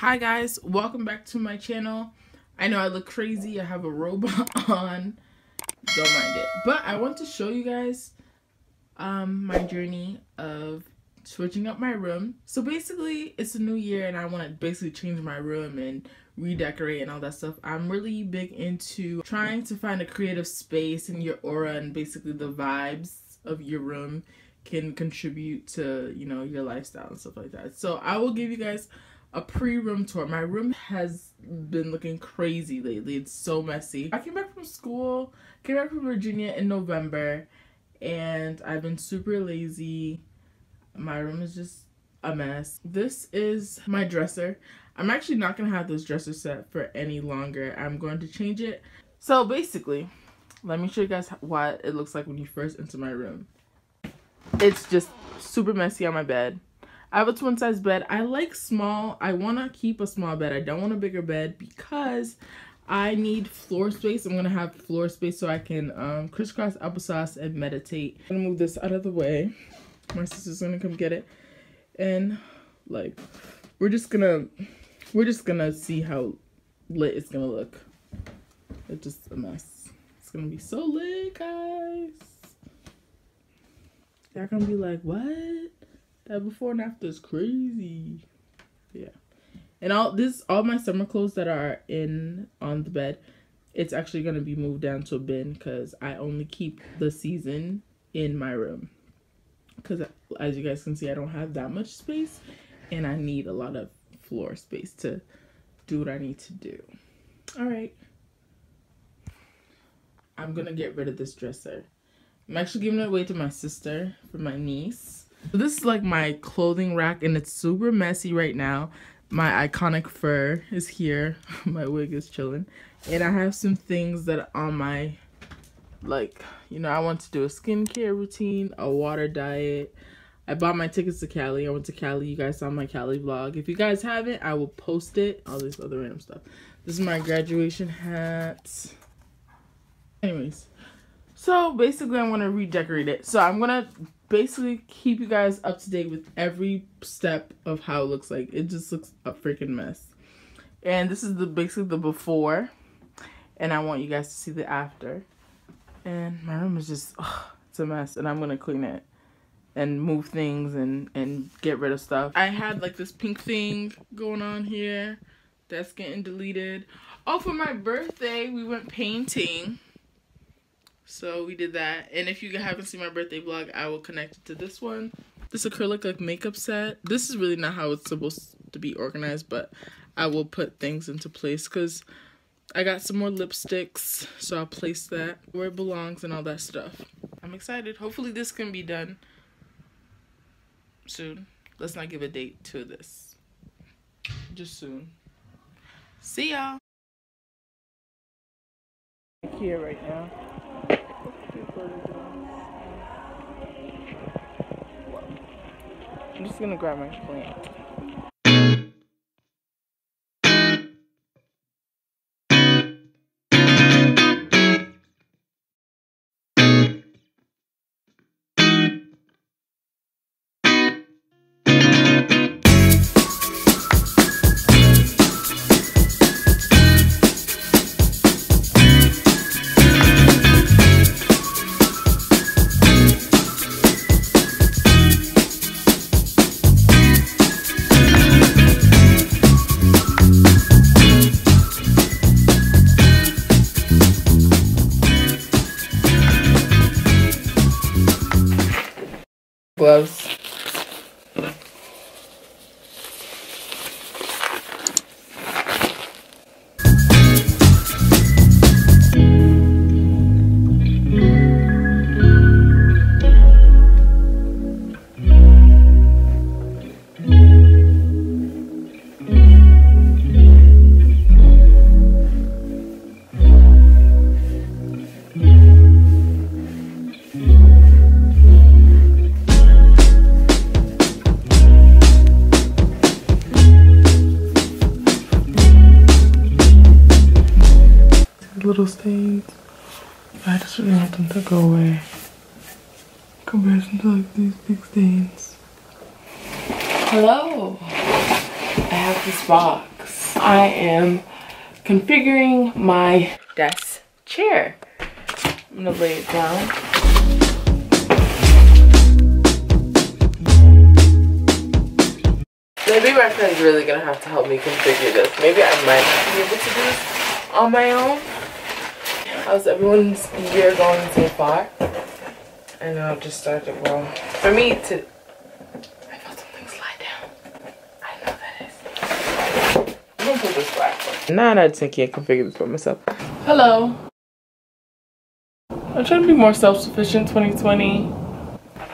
Hi guys, welcome back to my channel. I know I look crazy, I have a robot on, don't mind it, but I want to show you guys my journey of switching up my room. So basically it's a new year and I want to basically change my room and redecorate and all that stuff. I'm really big into trying to find a creative space in your aura, and basically the vibes of your room can contribute to, you know, your lifestyle and stuff like that. So I will give you guys a pre-room tour. My room has been looking crazy lately. It's so messy. I came back from school, came back from Virginia in November, and I've been super lazy. My room is just a mess. This is my dresser. I'm actually not gonna have this dresser set for any longer. I'm going to change it. So basically, let me show you guys what it looks like when you first enter my room. It's just super messy on my bed. I have a twin size bed. I like small. I want to keep a small bed. I don't want a bigger bed because I need floor space. I'm going to have floor space so I can crisscross applesauce and meditate. I'm going to move this out of the way. My sister's going to come get it. And like, we're just going to see how lit it's going to look. It's just a mess. It's going to be so lit, guys. Y'all going to be like, what? That before and after is crazy. Yeah. And all my summer clothes that are on the bed, it's actually going to be moved down to a bin because I only keep the season in my room. Because as you guys can see, I don't have that much space and I need a lot of floor space to do what I need to do. All right. I'm going to get rid of this dresser. I'm actually giving it away to my sister for my niece. So this is like my clothing rack and it's super messy right now. My iconic fur is here. My wig is chilling. And I have some things that are on my, like, you know, I want to do a skincare routine, a water diet. I bought my tickets to Cali. I went to Cali. You guys saw my Cali vlog. If you guys haven't, I will post it. All this other random stuff. This is my graduation hat. Anyways. So basically I'm going to redecorate it. So I'm going to basically keep you guys up to date with every step of how it looks like. It just looks a freaking mess. And this is basically the before. And I want you guys to see the after. And my room is just, it's a mess. And I'm going to clean it and move things and get rid of stuff. I had like this pink thing going on here. That's getting deleted. Oh, for my birthday, we went painting. So we did that, and if you haven't seen my birthday vlog, I will connect it to this one. This acrylic like makeup set. This is really not how it's supposed to be organized, but I will put things into place because I got some more lipsticks, so I'll place that where it belongs and all that stuff. I'm excited. Hopefully this can be done soon. Let's not give a date to this. Just soon. See y'all. Here right now. I'm just gonna grab my plant. Gloves. Little stains. I just really want them to go away. Comparison to like these big stains. Hello. I have this box. I am configuring my desk chair. I'm gonna lay it down. Maybe my friend's really gonna have to help me configure this. Maybe I might not be able to do this on my own. How's everyone's year going so far? I know I've just started, well, for me to, I felt something slide down. I know that is. I'm gonna put this back. Nah, I just can't configure this for myself. Hello. I'm trying to be more self-sufficient 2020.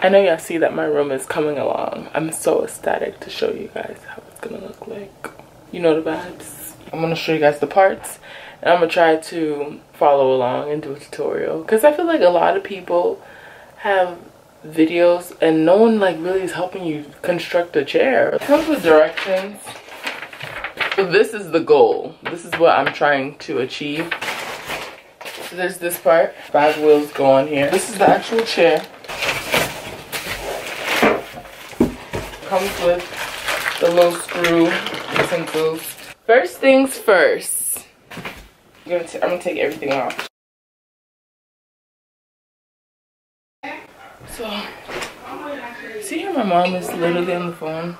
I know y'all see that my room is coming along. I'm so ecstatic to show you guys how it's gonna look like. You know the vibes. I'm gonna show you guys the parts. And I'm gonna try to follow along and do a tutorial. Because I feel like a lot of people have videos and no one like really is helping you construct a chair. It comes with directions. So this is the goal. This is what I'm trying to achieve. So there's this part. 5 wheels go on here. This is the actual chair. Comes with the little screw utensils. First things first. I'm gonna take everything off. So, see how my mom is literally on the phone?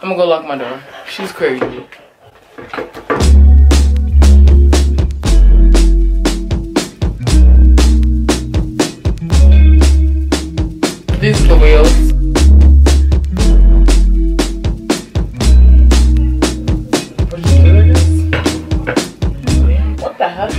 I'm gonna go lock my door. She's crazy. These are the wheels. What the heck?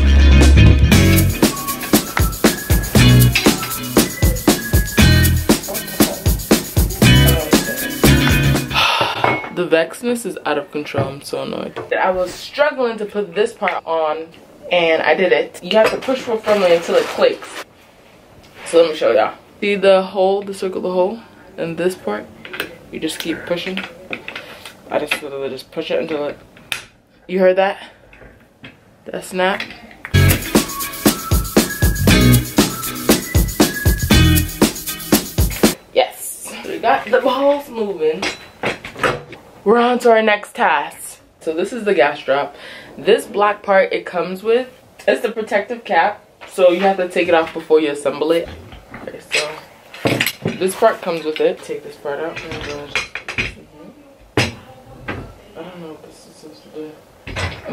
The vexness is out of control. I'm so annoyed. I was struggling to put this part on and I did it. You have to push real firmly until it clicks. So let me show y'all. See the hole, the circle, the hole, and this part? You just keep pushing. I just literally just push it until it, you heard that? That snap? Yes, we got the balls moving. We're on to our next task. So this is the gas drop. This black part it comes with, it's the protective cap. So you have to take it off before you assemble it. Okay, so this part comes with it. Take this part out. Oh gosh. I don't know what this is supposed to do.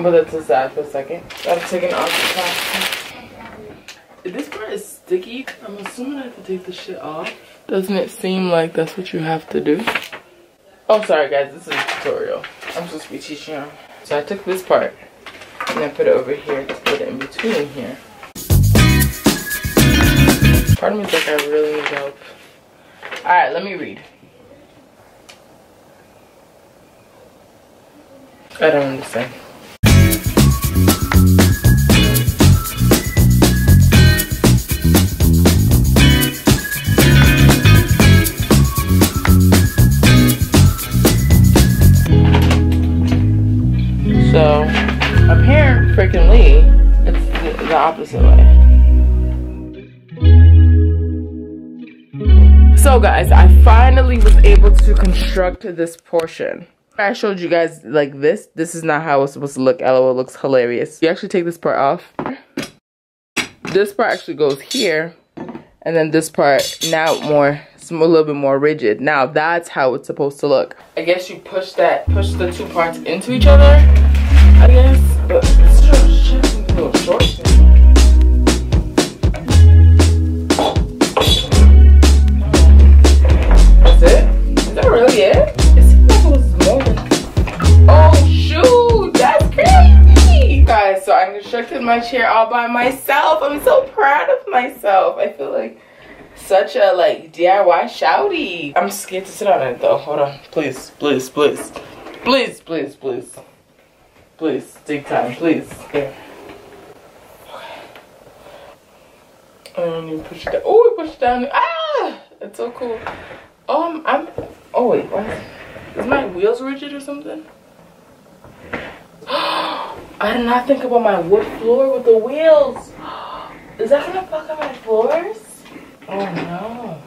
But that's aside for a second. Gotta take it off the plastic. This part is sticky. I'm assuming I have to take this shit off. Doesn't it seem like that's what you have to do? Oh, sorry guys, this is a tutorial. I'm supposed to be teaching you. So I took this part and I put it over here to put it in between here. Part of me is like I really need help. Alright, let me read. I don't understand. So, apparently, it's the opposite way. So guys, I finally was able to construct this portion. I showed you guys like this. This is not how it's supposed to look. LOL, it looks hilarious. You actually take this part off. This part actually goes here. And then this part, now it's a little bit more rigid. Now that's how it's supposed to look. I guess you push the two parts into each other, I guess. But it's just a little short. That's it? Is that really it? It seems like it was more than... Oh shoot, that's crazy! Guys, so I constructed my chair all by myself. I'm so proud of myself. I feel like such a like DIY shouty. I'm scared to sit on it though. Hold on. Please, please, please. Please, please, please. Please, take time, please. Here. Okay. I don't even push it down. Oh, we pushed it down. Ah! It's so cool. Oh wait, what? Is my wheels rigid or something? I did not think about my wood floor with the wheels. Is that gonna fuck up my floors? Oh no.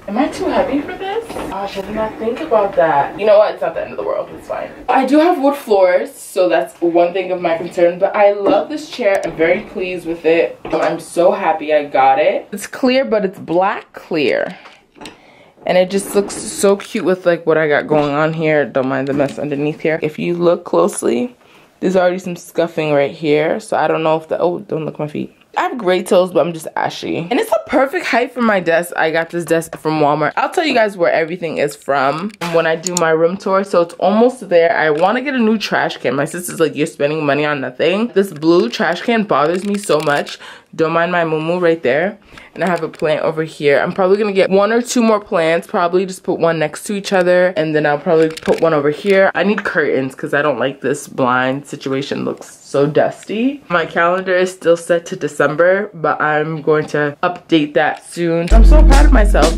Am I too heavy for this? Gosh, I did not think about that. You know what? It's not the end of the world. It's fine. I do have wood floors, so that's one thing of my concern. But I love this chair. I'm very pleased with it. I'm so happy I got it. It's clear, but it's black clear. And it just looks so cute with like what I got going on here. Don't mind the mess underneath here. If you look closely, there's already some scuffing right here. So I don't know if the, oh, don't look at my feet. I have great toes, but I'm just ashy. And it's the perfect height for my desk. I got this desk from Walmart. I'll tell you guys where everything is from when I do my room tour. So it's almost there. I want to get a new trash can. My sister's like, you're spending money on nothing. This blue trash can bothers me so much. Don't mind my moo-moo right there. And I have a plant over here. I'm probably going to get 1 or 2 more plants. Probably just put one next to each other. And then I'll probably put one over here. I need curtains because I don't like this blind situation. Looks so dusty. My calendar is still set to December, but I'm going to update that soon. I'm so proud of myself.